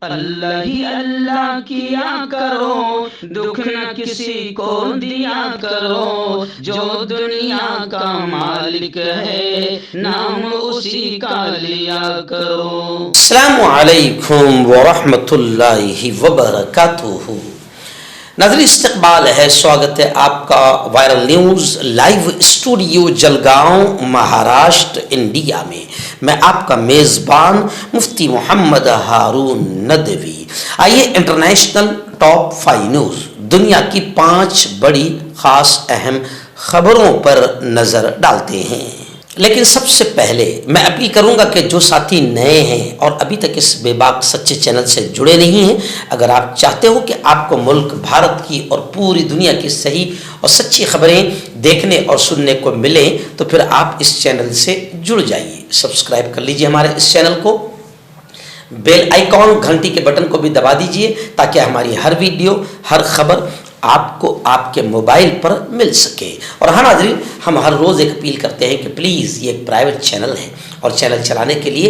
अल्लाह ही अल्लाह किया करो, दुख न किसी को दिया करो, जो दुनिया का मालिक है नाम उसी का लिया करो। अस्सलामु अलैकुम वरहमतुल्लाहि वबरकातुहू। नाज़रीन, इस्तक़बाल है, स्वागत है आपका viral news live studio Jalgaon Maharashtra India में। मैं आपका मेज़बान मुफ्ती मोहम्मद हारून नदवी। आइए इंटरनेशनल टॉप 5 न्यूज़, दुनिया की 5 बड़ी ख़ास अहम खबरों पर नज़र डालते हैं। लेकिन सबसे पहले मैं अपील करूंगा कि जो साथी नए हैं और अभी तक इस बेबाक सच्चे चैनल से जुड़े नहीं हैं, अगर आप चाहते हो कि आपको मुल्क भारत की और पूरी दुनिया की सही और सच्ची खबरें देखने और सुनने को मिलें तो फिर आप इस चैनल से जुड़ जाइए। सब्सक्राइब कर लीजिए हमारे इस चैनल को, बेल आइकॉन घंटी के बटन को भी दबा दीजिए ताकि हमारी हर वीडियो हर खबर आपको आपके मोबाइल पर मिल सके। और हाँ नाज़रीन, हम हर रोज़ एक अपील करते हैं कि प्लीज़ ये एक प्राइवेट चैनल है और चैनल चलाने के लिए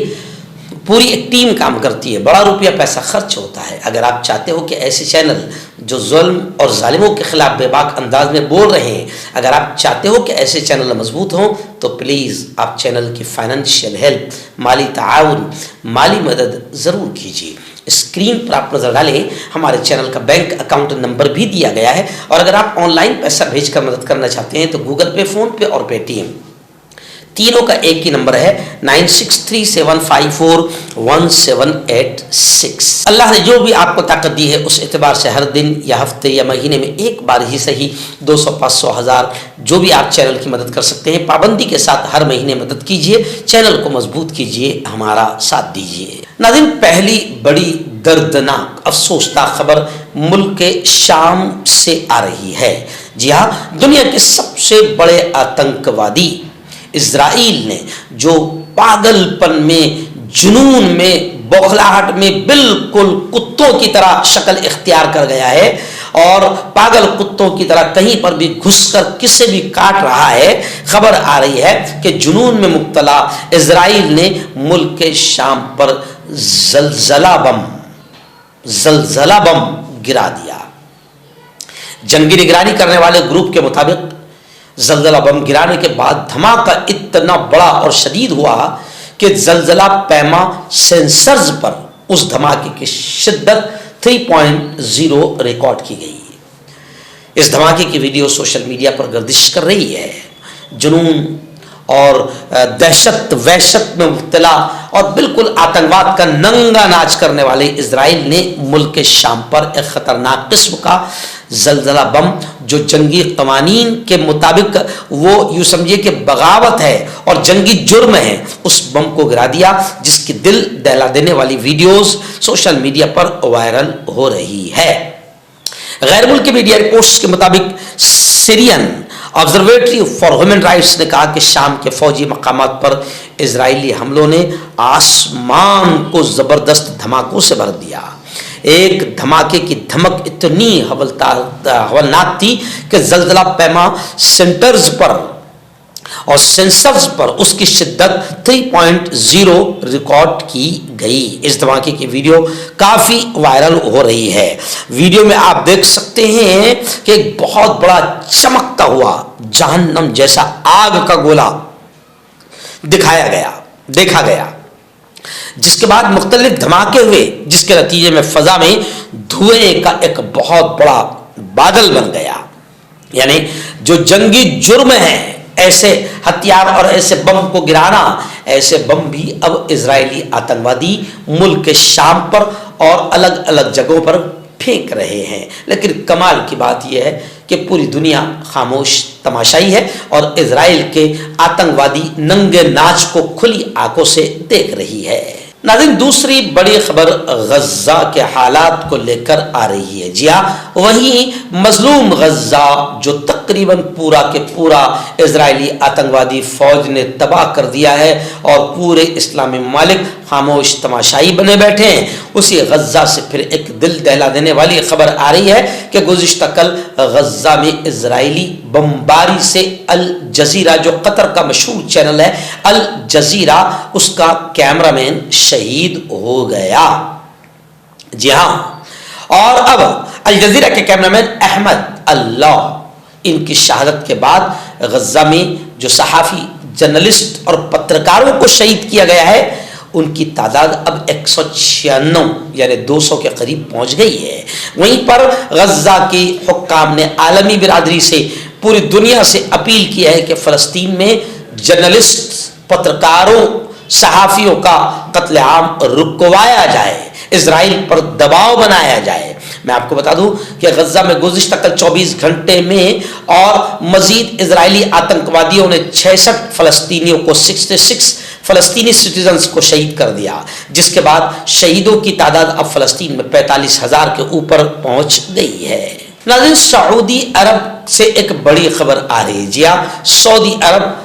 पूरी एक टीम काम करती है, बड़ा रुपया पैसा खर्च होता है। अगर आप चाहते हो कि ऐसे चैनल जो जुल्म और जालिमों के खिलाफ बेबाक अंदाज में बोल रहे हैं, अगर आप चाहते हो कि ऐसे चैनल मजबूत हों तो प्लीज़ आप चैनल की फाइनेंशियल हेल्प, माली ताउन, माली मदद ज़रूर कीजिए। स्क्रीन पर आप नजर डालें, हमारे चैनल का बैंक अकाउंट नंबर भी दिया गया है। और अगर आप ऑनलाइन पैसा भेजकर मदद करना चाहते हैं तो गूगल पे, फ़ोन पे और पेटीएम तीनों का एक ही नंबर है 9637541786। अल्लाह ने जो भी आपको ताकत दी है उस एतबार से हर दिन या हफ्ते या महीने में एक बार ही सही 200, 500, 1000 जो भी आप चैनल की मदद कर सकते हैं, पाबंदी के साथ हर महीने मदद कीजिए, चैनल को मजबूत कीजिए, हमारा साथ दीजिए। नाज़रीन, पहली बड़ी दर्दनाक अफसोसनाक खबर मुल्क के शाम से आ रही है। जी हाँ, दुनिया के सबसे बड़े आतंकवादी इज़राइल ने जो पागलपन में, जुनून में, बौखलाहट में बिल्कुल कुत्तों की तरह शक्ल इख्तियार कर गया है और पागल कुत्तों की तरह कहीं पर भी घुसकर किसे भी काट रहा है। खबर आ रही है कि जुनून में मुब्तला इज़राइल ने मुल्क के शाम पर जलजला बम गिरा दिया। जंगी निगरानी करने वाले ग्रुप के मुताबिक जलजला बम गिराने के बाद धमाका इतना बड़ा और शदीद हुआ कि जलजला पैमा सेंसर्स पर उस धमाके की शिद्दत 3.0 रिकॉर्ड की गई। इस धमाके की वीडियो सोशल मीडिया पर गर्दिश कर रही है। जुनून और दहशत वहशत में मुब्तला और बिल्कुल आतंकवाद का नंगा नाच करने वाले इज़राइल ने मुल्क के शाम पर एक ख़तरनाक किस्म का जलजला बम, जो जंगी कवानीन के मुताबिक वो यूँ समझिए कि बगावत है और जंगी जुर्म है, उस बम को गिरा दिया, जिसकी दिल दहला देने वाली वीडियोस सोशल मीडिया पर वायरल हो रही है। गैर मुल्की मीडिया रिपोर्ट्स के मुताबिक Syrian observatory for human rights ने कहा कि शाम के फौजी मकामात पर इजरायली हमलों ने आसमान को ज़बरदस्त धमाकों से भर दिया। एक धमाके की धमक इतनी हवलनाक थी कि जलजला पैमा सेंटर्स पर और सेंसर्स पर उसकी शिद्दत 3.0 रिकॉर्ड की गई। इस धमाके की वीडियो काफ़ी वायरल हो रही है। वीडियो में आप देख सकते हैं कि एक बहुत बड़ा चमकता हुआ जहन्नम जैसा आग का गोला देखा गया, जिसके बाद मुख्तलिफ धमाके हुए, जिसके नतीजे में फजा में धुएं का एक बहुत बड़ा बादल बन गया। यानी जो जंगी जुर्म है, ऐसे हथियार और ऐसे बम को गिराना, ऐसे बम भी अब इजरायली आतंकवादी मुल्क के शाम पर और अलग अलग जगहों पर फेंक रहे हैं। लेकिन कमाल की बात यह है कि पूरी दुनिया खामोश तमाशाई है और इजराइल के आतंकवादी नंगे नाच को खुली आंखों से देख रही है। नाज़रीन, दूसरी बड़ी खबर गज़ा के हालात को लेकर आ रही है। जी हाँ, वहीं मजलूम गज़ा जो तकरीबन पूरा के पूरा इजरायली आतंकवादी फौज ने तबाह कर दिया है और पूरे इस्लामी ममालिक खामोश तमाशाई बने बैठे हैं, उसी गज़ा से फिर एक दिल दहला देने वाली खबर आ रही है कि गुज़िश्ता कल गज़ा में इजरायली बमबारी से अल जज़ीरा, जो कतर का मशहूर चैनल है अल जज़ीरा, उसका कैमरामैन शहीद हो गया। जी हाँ, और अब अल जजीरा के कैमरामैन अहमद अल्लाह, इनकी शहादत के बाद गजा में जो सहाफ़ी, जर्नलिस्ट और पत्रकारों को शहीद किया गया है, उनकी तादाद अब 196 यानी 200 के करीब पहुंच गई है। वहीं पर गजा के हुक्काम ने आलमी बिरादरी से, पूरी दुनिया से अपील किया है कि फ़लस्तीन में जर्नलिस्ट, पत्रकारों, सहाफ़ियों का कत्लेआम रुकवाया जाए, इजराइल पर दबाव बनाया जाए। मैं आपको बता दूं कि गजा में गुज़िश्ता कल 24 घंटे में और मजीद इजरायली आतंकवादियों ने 66 फ़लस्तीनियों को, 66 फ़लस्तीनी सिटीजन्स को शहीद कर दिया, जिसके बाद शहीदों की तादाद अब फ़लस्तीन में 45,000 के ऊपर पहुंच गई है। नाज़रीन, सऊदी अरब से एक बड़ी खबर आ रही है। जी हाँ, सऊदी अरब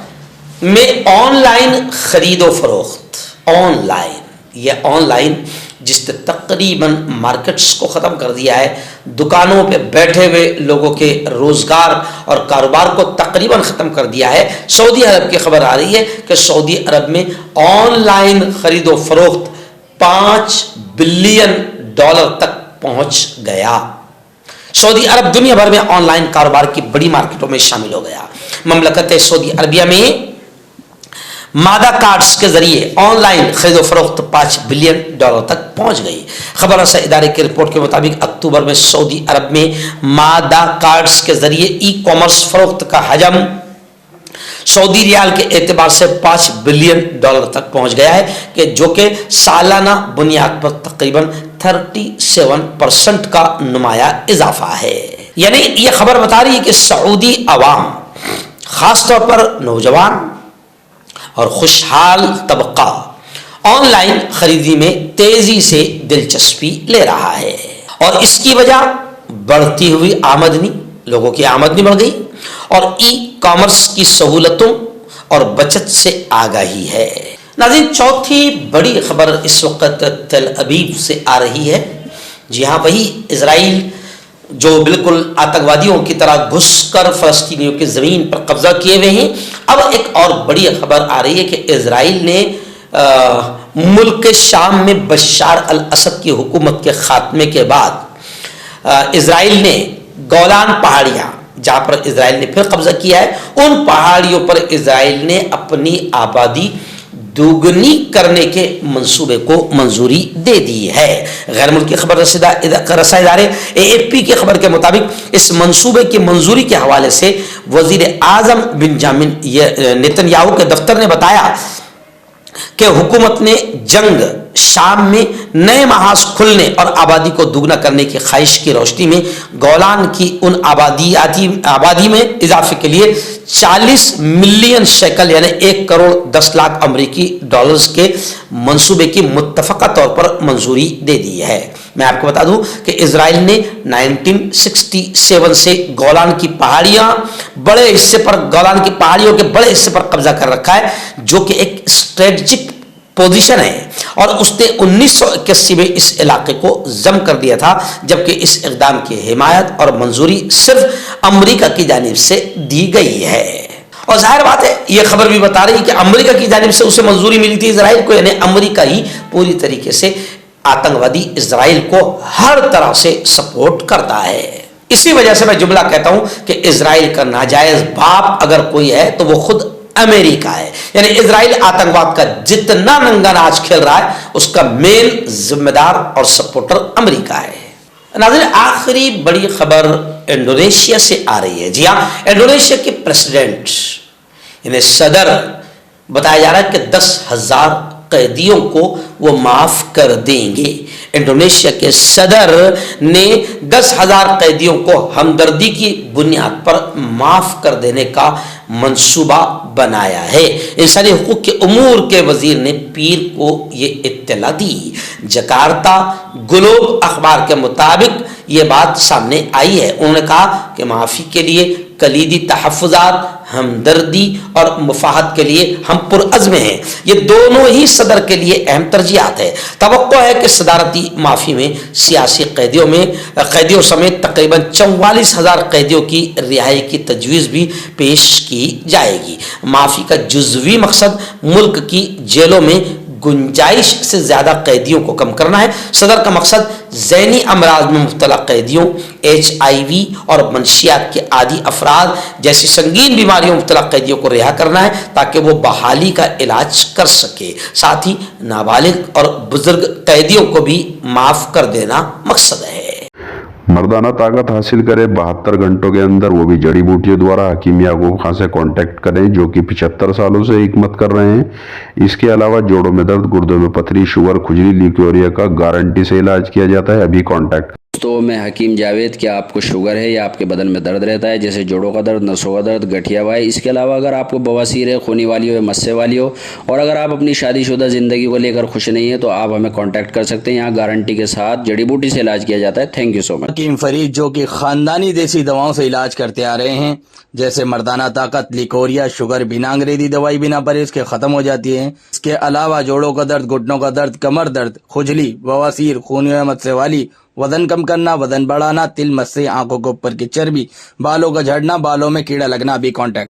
में ऑनलाइन खरीदो फरोख्त, ऑनलाइन, यह ऑनलाइन जिसने तकरीबन मार्केट्स को ख़त्म कर दिया है, दुकानों पे बैठे हुए लोगों के रोज़गार और कारोबार को तकरीबन ख़त्म कर दिया है। सऊदी अरब की खबर आ रही है कि सऊदी अरब में ऑनलाइन खरीदो फरोख्त $5 बिलियन तक पहुंच गया। सऊदी अरब दुनिया भर में ऑनलाइन कारोबार की बड़ी मार्केटों में शामिल हो गया। ममलकत सऊदी अरबिया में मादा कार्ड्स के जरिए ऑनलाइन खरीदो फरोख्त $5 बिलियन तक पहुंच गई। खबर रसा इदारे की रिपोर्ट के मुताबिक अक्टूबर में सऊदी अरब में मादा कार्ड्स के जरिए ई कॉमर्स फरोख्त का हजम सऊदी रियाल के एतबार से $5 बिलियन तक पहुंच गया है, कि जो कि सालाना बुनियाद पर तकरीबन 37% का नुमाया इजाफा है। यानी ये खबर बता रही है कि सऊदी अवाम, खासतौर पर नौजवान और खुशहाल तबका ऑनलाइन खरीदी में तेजी से दिलचस्पी ले रहा है, और इसकी वजह बढ़ती हुई आमदनी, लोगों की आमदनी बढ़ गई, और ई कॉमर्स की सहूलतों और बचत से आगाही है। नाज़रीन, चौथी बड़ी खबर इस वक्त तेल अवीव से आ रही है। जी हाँ, वही इजराइल जो बिल्कुल आतंकवादियों की तरह घुसकर फ़लस्तीनियों की ज़मीन पर कब्जा किए हुए हैं। अब एक और बड़ी खबर आ रही है कि इजराइल ने मुल्क शाम में बशार अल असद की हुकूमत के ख़ात्मे के बाद इजराइल ने गोलान पहाड़ियाँ, जहाँ पर इजराइल ने फिर कब्जा किया है, उन पहाड़ियों पर इजराइल ने अपनी आबादी दोगुनी करने के मंसूबे को मंजूरी दे दी है। गैर मुल्की खबर रसा इदारे AFP की खबर के मुताबिक इस मंसूबे की मंजूरी के हवाले से वजीर आजम बेंजामिन नेतन्याहू के दफ्तर ने बताया कि हुकूमत ने जंग शाम में नए महाज खुलने और आबादी को दुगना करने की ख्वाहिश की रोशनी में गोलान की उन आबादी में इजाफे के लिए 40 मिलियन शेकल यानी 1 करोड़ 10 लाख अमरीकी डॉलर्स के मंसूबे की मुत्तफ़क़ा तौर पर मंजूरी दे दी है। मैं आपको बता दूं कि इजराइल ने 1967 से गोलान की पहाड़ियों के बड़े हिस्से पर कब्जा कर रखा है, जो कि एक स्ट्रेटजिक पोजीशन है, और उसने 1981 में इस इलाके को जम कर दिया था, जबकि इस इक़दाम की हिमायत और मंजूरी सिर्फ अमेरिका की जानिब से दी गई है। और जाहिर बात है, यह खबर भी बता रही है कि अमेरिका की जानिब से उसे मंजूरी मिली थी इजराइल को, यानी अमेरिका ही पूरी तरीके से आतंकवादी इजराइल को हर तरह से सपोर्ट करता है। इसी वजह से मैं जुमला कहता हूं कि इजराइल का नाजायज बाप अगर कोई है तो वो खुद अमेरिका है। यानी इजराइल आतंकवाद का जितना नंगा नाच खेल रहा है, उसका मेन जिम्मेदार और सपोर्टर अमेरिका है। नाज़रीन, आखिरी बड़ी खबर इंडोनेशिया से आ रही है। जी हाँ, इंडोनेशिया के प्रेसिडेंट यानी सदर बताया जा रहा है कि 10,000 कैदियों को वो माफ कर देंगे। इंडोनेशिया के सदर ने 10,000 कैदियों को हमदर्दी की बुनियाद पर माफ कर देने का मंसूबा बनाया है। इंसानी हुकूक के उमूर के वजीर ने पीर को ये इत्तला दी। जकार्ता ग्लोब अखबार के मुताबिक ये बात सामने आई है। उन्होंने कहा कि माफ़ी के लिए कलीदी तहफ़्फ़ुज़ात, हमदर्दी और मुफाहत के लिए हम पुरअज़्म हैं। ये दोनों ही सदर के लिए अहम तरजीहात है। तवक्को है कि सदारती माफ़ी में सियासी कैदियों समेत तकरीबन 44,000 कैदियों की रिहाई की तजवीज़ भी पेश की जाएगी। माफ़ी का जुज़वी मकसद मुल्क की जेलों में गुंजाइश से ज़्यादा कैदियों को कम करना है। सदर का मकसद ज़हनी अमराज में मुब्तला कैदियों, HIV और मंशियात के आदि अफराद जैसी संगीन बीमारियों में मुब्तला कैदियों को रिहा करना है ताकि वो बहाली का इलाज कर सके। साथ ही नाबालिग और बुजुर्ग कैदियों को भी माफ़ कर देना मकसद है। मर्दाना ताकत हासिल करें 72 घंटों के अंदर, वो भी जड़ी बूटियों द्वारा। हकीम याकूब खान से कांटेक्ट करें जो कि 75 सालों से हिकमत कर रहे हैं। इसके अलावा जोड़ों में दर्द, गुर्दों में पथरी, शुगर, खुजली, ल्यूकेरिया का गारंटी से इलाज किया जाता है। अभी कांटेक्ट। तो मैं हकीम जावेद, क्या आपको शुगर है या आपके बदन में दर्द रहता है, जैसे जोड़ों का दर्द, नसों का दर्द, गठिया वाई, इसके अलावा अगर आपको बवासीर है, खूनी वाली हो या मस्से वाली हो, और अगर आप अपनी शादीशुदा ज़िंदगी को लेकर खुश नहीं है तो आप हमें कांटेक्ट कर सकते हैं। यहाँ गारंटी के साथ जड़ी बूटी से इलाज किया जाता है। Thank you so much. हकीम फरीद जो कि ख़ानदानी देसी दवाओं से इलाज करते आ रहे हैं, जैसे मर्दाना ताकत, लिकोरिया, शुगर, बिना अंग्रेजी दवाई बिना परहेज के ख़त्म हो जाती है। इसके अलावा जोड़ों का दर्द, घुटनों का दर्द, कमर दर्द, खुजली, बवासीर, खूनी व मस्से वाली, वजन कम करना, वजन बढ़ाना, तिल, मस्से, आंखों के ऊपर की चर्बी, बालों का झड़ना, बालों में कीड़ा लगना। अभी कांटेक्ट।